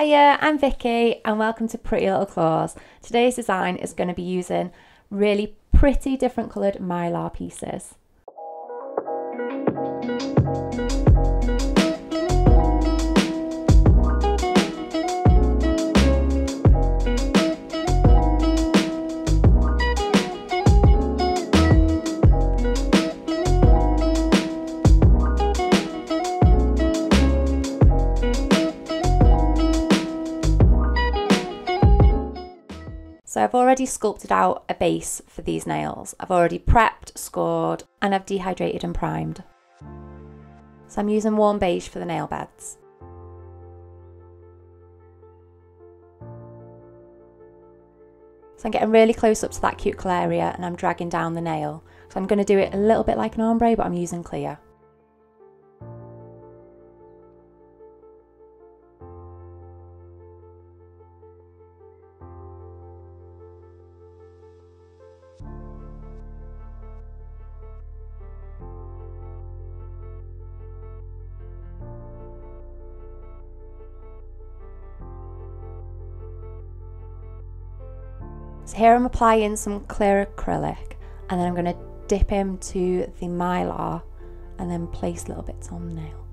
Hiya, I'm Vicky and welcome to Pretty Little Claws. Today's design is going to be using really pretty different coloured mylar pieces. So I've already sculpted out a base for these nails. I've already prepped, scored, and I've dehydrated and primed. So I'm using Warm Beige for the nail beds. So I'm getting really close up to that cuticle area and I'm dragging down the nail. So I'm going to do it a little bit like an ombre, but I'm using clear. So here I'm applying some clear acrylic and then I'm going to dip into the mylar and then place little bits on the nail.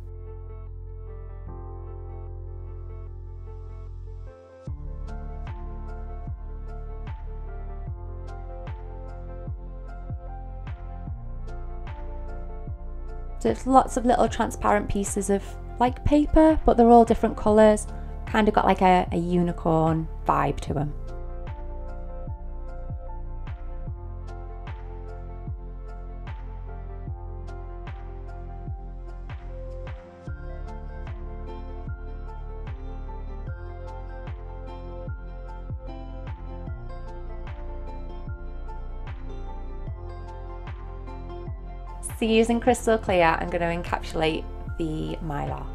So it's lots of little transparent pieces of like paper, but they're all different colours, kind of got like a unicorn vibe to them. So using crystal clear, I'm going to encapsulate the mylar.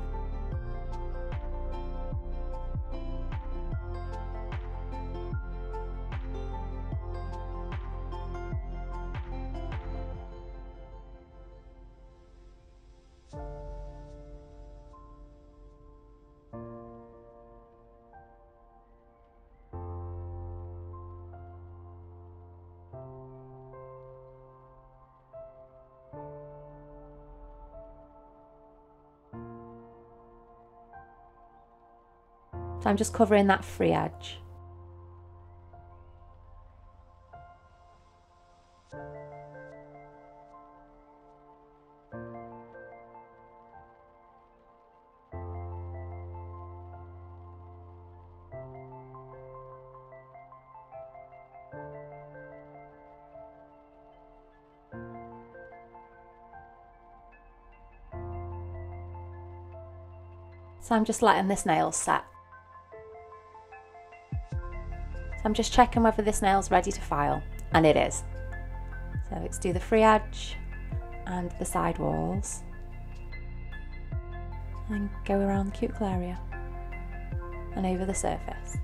So I'm just covering that free edge. So I'm just letting this nail set. I'm just checking whether this nail's ready to file, and it is. So let's do the free edge and the side walls and go around the cuticle area and over the surface.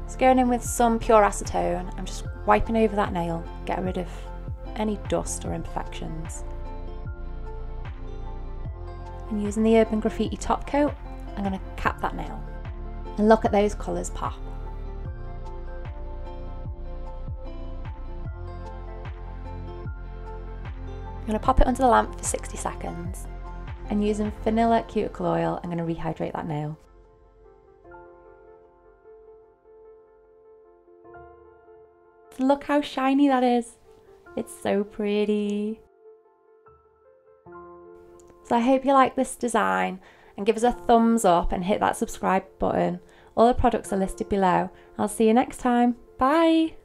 So going in with some Pure Acetone, I'm just wiping over that nail, getting rid of any dust or imperfections. And using the Urban Graffiti top coat, I'm going to cap that nail. And look at those colours pop. I'm going to pop it under the lamp for 60 seconds. And using vanilla cuticle oil, I'm going to rehydrate that nail. Look how shiny that is. It's so pretty. So I hope you like this design and give us a thumbs up and hit that subscribe button. All the products are listed below. I'll see you next time. Bye.